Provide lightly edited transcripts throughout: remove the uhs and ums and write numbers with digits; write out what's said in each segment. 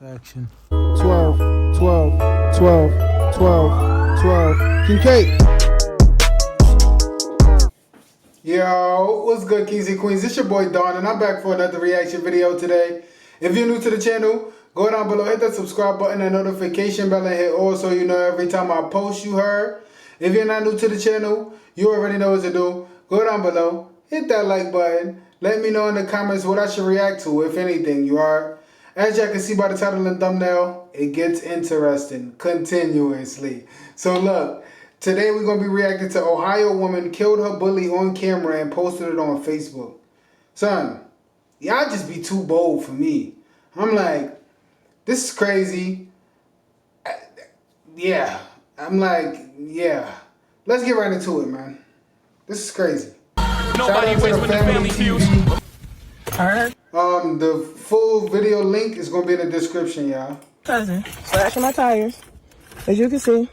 Action. 12, 12, 12, 12, 12. King K. Yo, what's good, kings and queens? It's your boy Don, and I'm back for another reaction video today. If you're new to the channel, go down below, hit that subscribe button and notification bell and hit all so you know every time I post, you heard. If you're not new to the channel, you already know what to do. Go down below, hit that like button. Let me know in the comments what I should react to, if anything, you heard. As y'all can see by the title and thumbnail, it gets interesting continuously. So look, today we're going to be reacting to Ohio woman killed her bully on camera and posted it on Facebook. Son, y'all just be too bold for me. I'm like, this is crazy. Yeah. I'm like, yeah. Let's get right into it, man. This is crazy. Nobody wins when the family feud. Alright. The full video link is gonna be in the description, y'all. Cousin, slashing my tires. As you can see,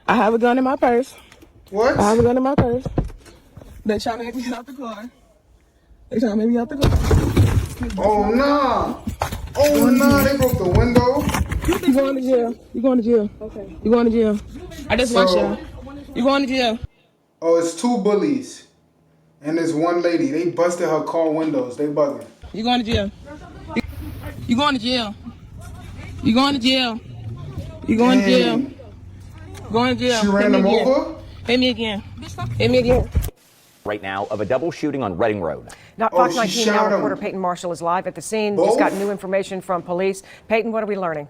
I have a gun in my purse. What? I have a gun in my purse. They trying to make me get out the car. They trying to make me out the car. Oh no! Oh no! They broke the window. You going to jail? You going to jail? Okay. You going to jail? I just watched y'all. You going to jail? Oh, it's two bullies and this one lady. They busted her car windows. They bugging. You going to jail? You going to jail? You going to jail? You going to jail? Going to jail? She ran them over? Hit me again. Hit me again. Right now of a double shooting on Reading Road. Not Fox 19 now. Reporter Peyton Marshall is live at the scene. Both? Just got new information from police. Peyton, what are we learning?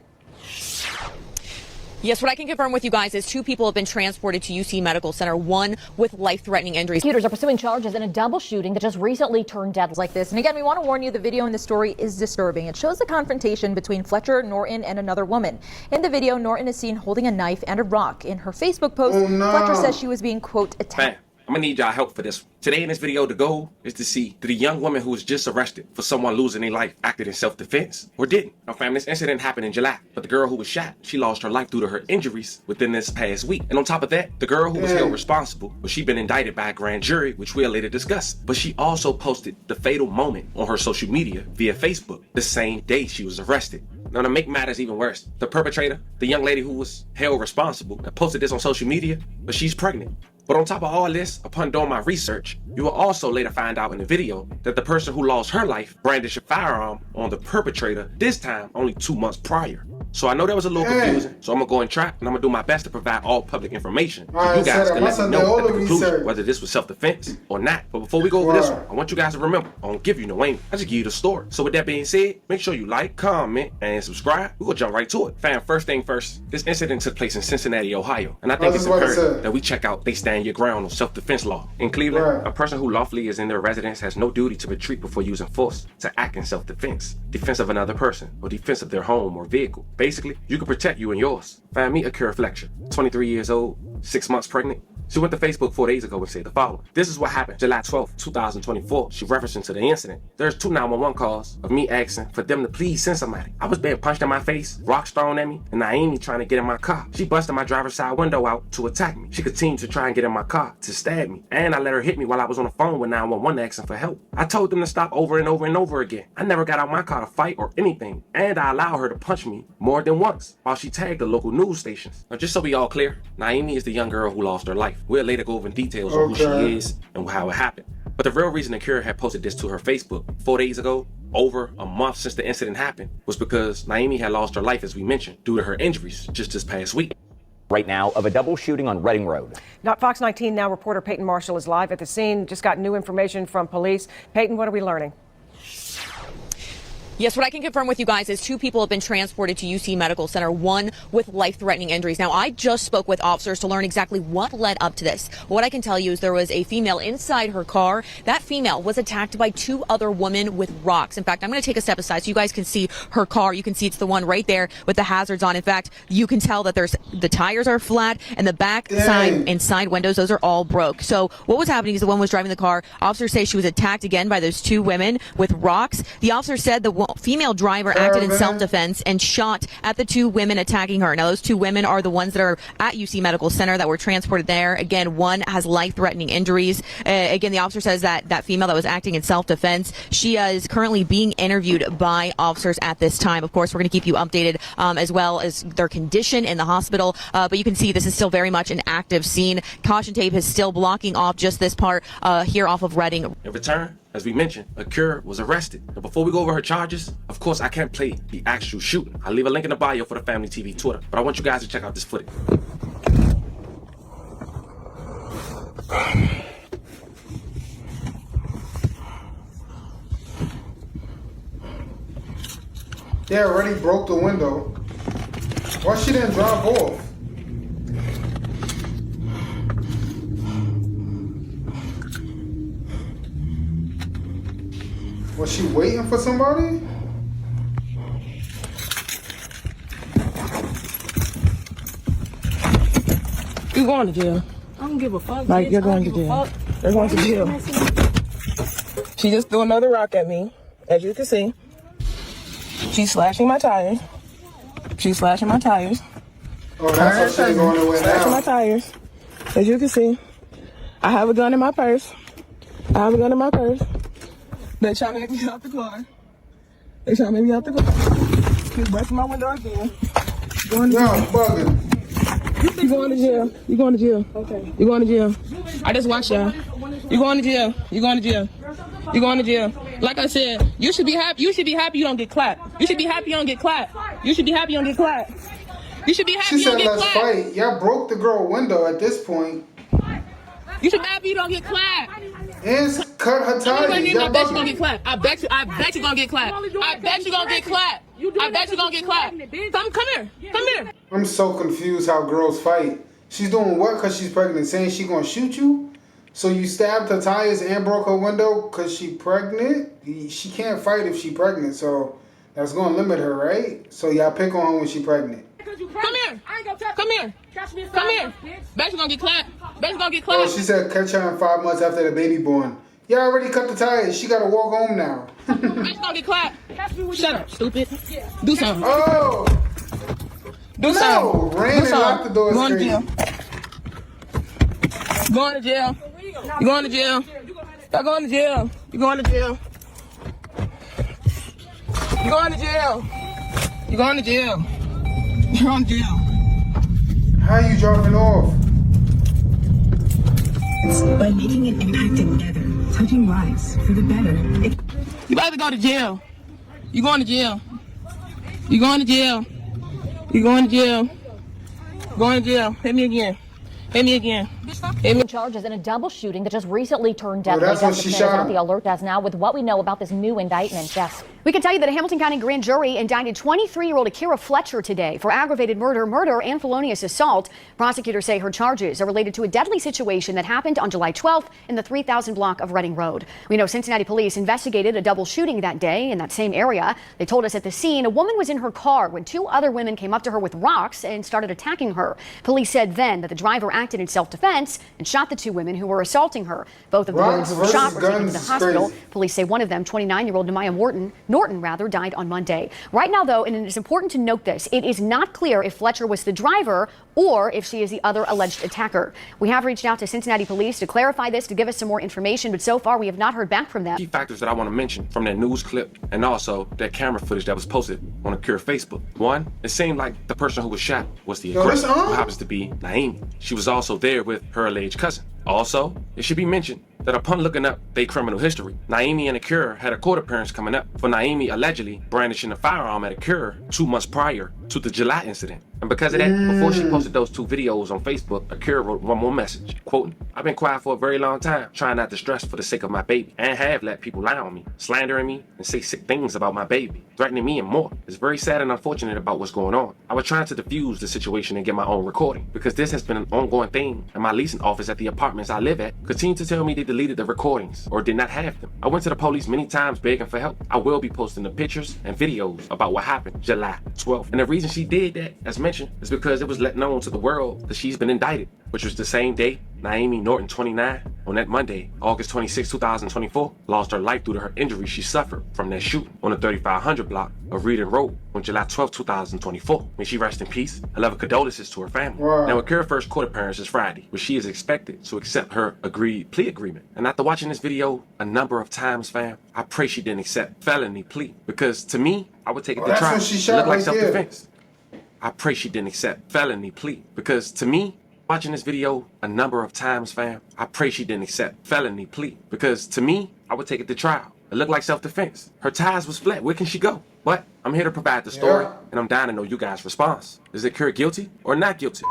Yes, what I can confirm with you guys is 2 people have been transported to UC Medical Center, 1 with life-threatening injuries. Prosecutors are pursuing charges in a double shooting that just recently turned deadly like this. And again, we want to warn you, the video in the story is disturbing. It shows the confrontation between Fletcher Norton and another woman. In the video, Norton is seen holding a knife and a rock. In her Facebook post, Fletcher says she was being, quote, attacked. I'm gonna need y'all help for this. Today in this video, the goal is to see, did a young woman who was just arrested for someone losing their life acted in self-defense or didn't? Now fam, this incident happened in July, but the girl who was shot, she lost her life due to her injuries within this past week. And on top of that, the girl who was held responsible, well, she'd been indicted by a grand jury, which we'll later discuss. But she also posted the fatal moment on her social media via Facebook the same day she was arrested. Now to make matters even worse, the perpetrator, the young lady who was held responsible, posted this on social media, but she's pregnant. But on top of all this, upon doing my research, you will also later find out in the video that the person who lost her life brandished a firearm on the perpetrator, this time only 2 months prior. So I know that was a little confusing, so I'm gonna go and try, and I'm gonna do my best to provide all public information. So you guys can let me know at the conclusion whether this was self-defense or not. But before we go over this one, I want you guys to remember, I don't give you no aim, I just give you the story. So with that being said, make sure you like, comment, and subscribe. We're gonna jump right to it. Fam, first thing first, this incident took place in Cincinnati, Ohio. And I think it's imperative that we check out they stand your ground on self-defense law. In Cleveland, a person who lawfully is in their residence has no duty to retreat before using force to act in self-defense, defense of another person, or defense of their home or vehicle. Basically, you can protect you and yours. Find me Akira Fletcher, 23 years old, 6 months pregnant. She went to Facebook 4 days ago and said the following. This is what happened July 12th, 2024. She referencing to the incident. There's 2 911 calls of me asking for them to please send somebody. I was being punched in my face, rocks thrown at me, and Naomi trying to get in my car. She busted my driver's side window out to attack me. She continued to try and get in my car to stab me. And I let her hit me while I was on the phone with 911 asking for help. I told them to stop over and over and over again. I never got out my car to fight or anything. And I allowed her to punch me more than once while she tagged the local news stations. Now just so we all clear, Naomi is the young girl who lost her life. We'll later go over in details on who she is and how it happened. But the real reason Akira had posted this to her Facebook 4 days ago, over a month since the incident happened, was because Naomi had lost her life, as we mentioned, due to her injuries just this past week. Right now of a double shooting on Reading Road. Not Fox 19 now. Reporter Peyton Marshall is live at the scene. Just got new information from police. Peyton, what are we learning? Yes, what I can confirm with you guys is 2 people have been transported to UC Medical Center, 1 with life-threatening injuries. Now, I just spoke with officers to learn exactly what led up to this. What I can tell you is there was a female inside her car. That female was attacked by 2 other women with rocks. In fact, I'm going to take a step aside so you guys can see her car. You can see it's the one right there with the hazards on. In fact, you can tell that the tires are flat and the back side and side windows, those are all broke. So what was happening is the one was driving the car. Officers say she was attacked again by those 2 women with rocks. The officer said the female driver acted in self-defense and shot at the two women attacking her. Now, those two women are the ones that are at UC Medical Center that were transported there. Again, one has life-threatening injuries. Again, the officer says that that female that was acting in self-defense, she is currently being interviewed by officers at this time. Of course, we're going to keep you updated as well as their condition in the hospital. But you can see this is still very much an active scene. Caution tape is still blocking off just this part here off of Reading. In return, as we mentioned, Akira was arrested. Now, before we go over her charges, of course, I can't play the actual shooting. I'll leave a link in the bio for the Family TV Twitter, but I want you guys to check out this footage. They already broke the window. Why she didn't drive off? Was she waiting for somebody? You're going to jail. I don't give a fuck. Like, you're going to jail. You're going to jail. She just threw another rock at me, as you can see. She's slashing my tires. She's slashing my tires. Oh, that's how she's going away Slashing now. my tires. As you can see, I have a gun in my purse. I have a gun in my purse. They trying to make me out the car. They trying to make me out the car. She's busting my window again. Going to No, jail. bugging. You going to jail. You going to jail. Okay. You going to jail. I just watched y'all. You going to jail. You going to jail. You going to jail. Like I said, you should be happy. You should be happy you don't get clapped. You should be happy you don't get clapped. You should be happy you don't get clapped. You should be happy She you don't said, get let's clapped. fight. Y'all broke the girl window at this point. You should be happy you don't get clapped. And cut her I tires. Y'all bet you gonna bugging. get clapped. I bet you gonna get clapped. I bet you gonna get clapped. I bet you gonna get clapped. Come here. Come here. I'm so confused how girls fight. She's doing what because she's pregnant? Saying she gonna shoot you? So you stabbed her tires and broke her window because she pregnant? She can't fight if she pregnant, so that's gonna limit her, right? So y'all pick on her when she pregnant. Come here. Come here. Come here. Bet you gonna get clapped. Bet you gonna get Oh, clapped. she said catch her in 5 months after the baby born. Y'all already cut the tires. She gotta walk home now. Bet you gonna get clapped. Shut up, stupid. Do something. Oh! Do No! something. Ran Do and locked the something. door. Going to Crazy. jail. Going to jail. You going to jail. You're going to jail. You going to jail. You going to jail. You going to jail. You're on jail. How you dropping off? By making an impact together, touching lives for the better. You about to go to jail. You going to jail. You going to jail. You going to jail. Going to jail. Hit me again. Hit me again. Hit me. Charges in a double shooting that just recently turned deadly. that's what Jessica she Smith is shot at the him. alert desk now with what we know about this new indictment. Jess. We can tell you that a Hamilton County grand jury indicted 23-year-old Akira Fletcher today for aggravated murder, and felonious assault. Prosecutors say her charges are related to a deadly situation that happened on July 12th in the 3000 block of Reading Road. We know Cincinnati police investigated a double shooting that day in that same area. They told us at the scene, a woman was in her car when two other women came up to her with rocks and started attacking her. Police said then that the driver acted in self-defense and shot the two women who were assaulting her. Both of the women Rocks who were shot versus were taken to the guns is hospital. crazy. Police say one of them, 29-year-old Nemaya Norton, died on Monday. Right now, though, and it is important to note this, it is not clear if Fletcher was the driver or if she is the other alleged attacker. We have reached out to Cincinnati police to clarify this, to give us some more information, but so far we have not heard back from them. Key factors that I want to mention from that news clip and also that camera footage that was posted on Akira Facebook. One, it seemed like the person who was shot was the aggressor, who happens to be Naomi. She was also there with her alleged cousin. Also, it should be mentioned that upon looking up their criminal history, Naomi and Akira had a court appearance coming up for Naomi allegedly brandishing a firearm at Akira 2 months prior to the July incident. And because of that, before she posted those two videos on Facebook, Akira wrote one more message, quoting, "I've been quiet for a very long time, trying not to stress for the sake of my baby, and have let people lie on me, slandering me, and say sick things about my baby, threatening me and more. It's very sad and unfortunate about what's going on. I was trying to diffuse the situation and get my own recording, because this has been an ongoing thing, and my leasing office at the apartments I live at continue to tell me they deleted the recordings, or did not have them. I went to the police many times begging for help. I will be posting the pictures and videos about what happened July 12th. And the reason she did that, as mentioned, is because it was let known to the world that she's been indicted. which was the same day Naomi Norton, 29, on that Monday, August 26, 2024, lost her life due to her injuries she suffered from that shooting on the 3500 block of Reading Road on July 12, 2024. May she rest in peace. I love condolences to her family. Wow. Now, Akira's first court appearance is Friday, where she is expected to accept her agreed plea agreement. And after watching this video a number of times, fam, I pray she didn't accept felony plea, because to me, I would take it to that's trial. what she It shot looked like right there. self-defense. I pray she didn't accept felony plea, because to me, watching this video a number of times, fam, I pray she didn't accept felony plea, because to me, I would take it to trial. It looked like self-defense. Her ties was flat. Where can she go? But I'm here to provide the story, and I'm dying to know you guys' response. Is Akira guilty or not guilty?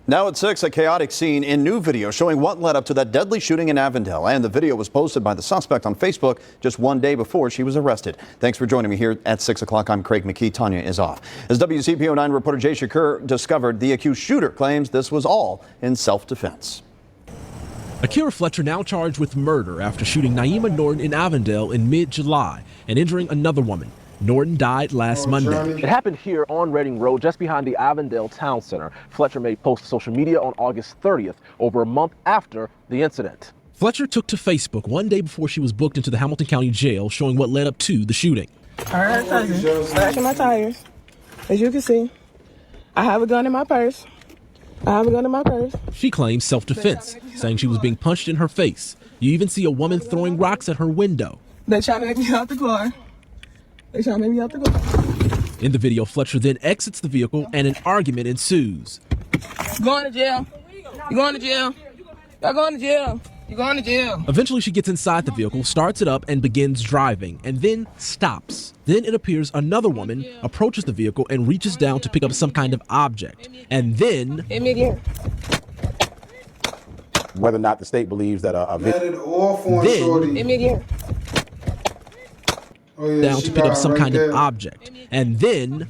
Now at 6, a chaotic scene in new video showing what led up to that deadly shooting in Avondale. And the video was posted by the suspect on Facebook just one day before she was arrested. Thanks for joining me here at 6 o'clock. I'm Craig McKee. Tanya is off. As WCPO 9 reporter Jay Shakur discovered, the accused shooter claims this was all in self-defense. Akira Fletcher now charged with murder after shooting Naima Norton in Avondale in mid-July and injuring another woman. Norton died last Monday. It happened here on Reading Road, just behind the Avondale Town Center. Fletcher made posts to social media on August 30th, over a month after the incident. Fletcher took to Facebook one day before she was booked into the Hamilton County Jail, showing what led up to the shooting. All right, cousin. Slashing my tires. As you can see, I have a gun in my purse. She claims self-defense, saying she was being punched in her face. You even see a woman throwing rocks at her window. They're trying to make me out the car. In the video, Fletcher then exits the vehicle and an argument ensues. You going to jail. You going to jail. Y'all going to jail. You going to jail. Eventually, she gets inside the vehicle, starts it up, and begins driving, and then stops. Then it appears another woman approaches the vehicle and reaches down to pick up some kind of object. And then... Whether or not the state believes that Let it off on shorty. Oh, yeah, down to pick up some kind of object. And then...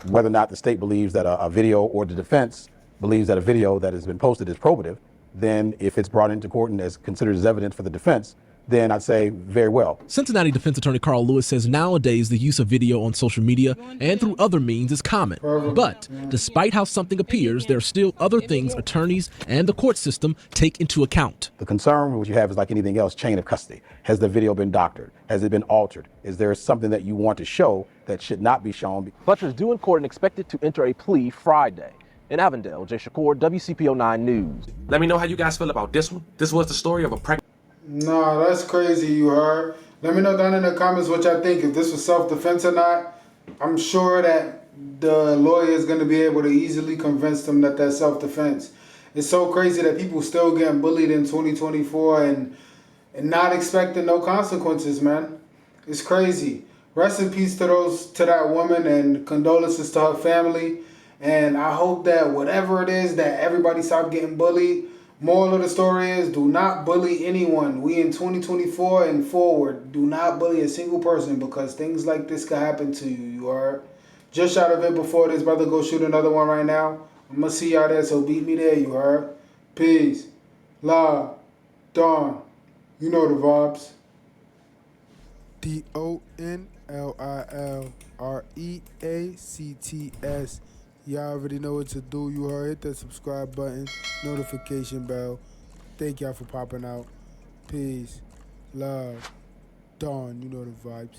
Whether or not the state believes that a video, or the defense believes that a video that has been posted is probative, then if it's brought into court and is considered as evidence for the defense, then I'd say very well. Cincinnati defense attorney Carl Lewis says nowadays the use of video on social media and through other means is common. But despite how something appears, there are still other things attorneys and the court system take into account. The concern which you have is like anything else, chain of custody. Has the video been doctored? Has it been altered? Is there something that you want to show that should not be shown? Fletcher is due in court and expected to enter a plea Friday. In Avondale, Jay Shakur, WCPO 9 News. Let me know how you guys feel about this one. This was the story of a pregnant... Nah, that's crazy, you heard. Let me know down in the comments what y'all think, if this was self-defense or not. I'm sure that the lawyer is going to be able to easily convince them that that's self-defense. It's so crazy that people still getting bullied in 2024 and not expecting no consequences, man. It's crazy. Rest in peace to that woman, and condolences to her family. And I hope that whatever it is, that everybody stop getting bullied. Moral of the story is, do not bully anyone. We in 2024 and forward, do not bully a single person, because things like this could happen to you, you heard? Just shot a vid before this, brother go shoot another one right now. I'm going to see y'all there, so beat me there, you heard? Peace. Love. Dawn. You know the vibes. DONLILREACTS. Y'all already know what to do. You heard, hit that subscribe button, notification bell. Thank y'all for popping out. Peace, love, Dawn, you know the vibes.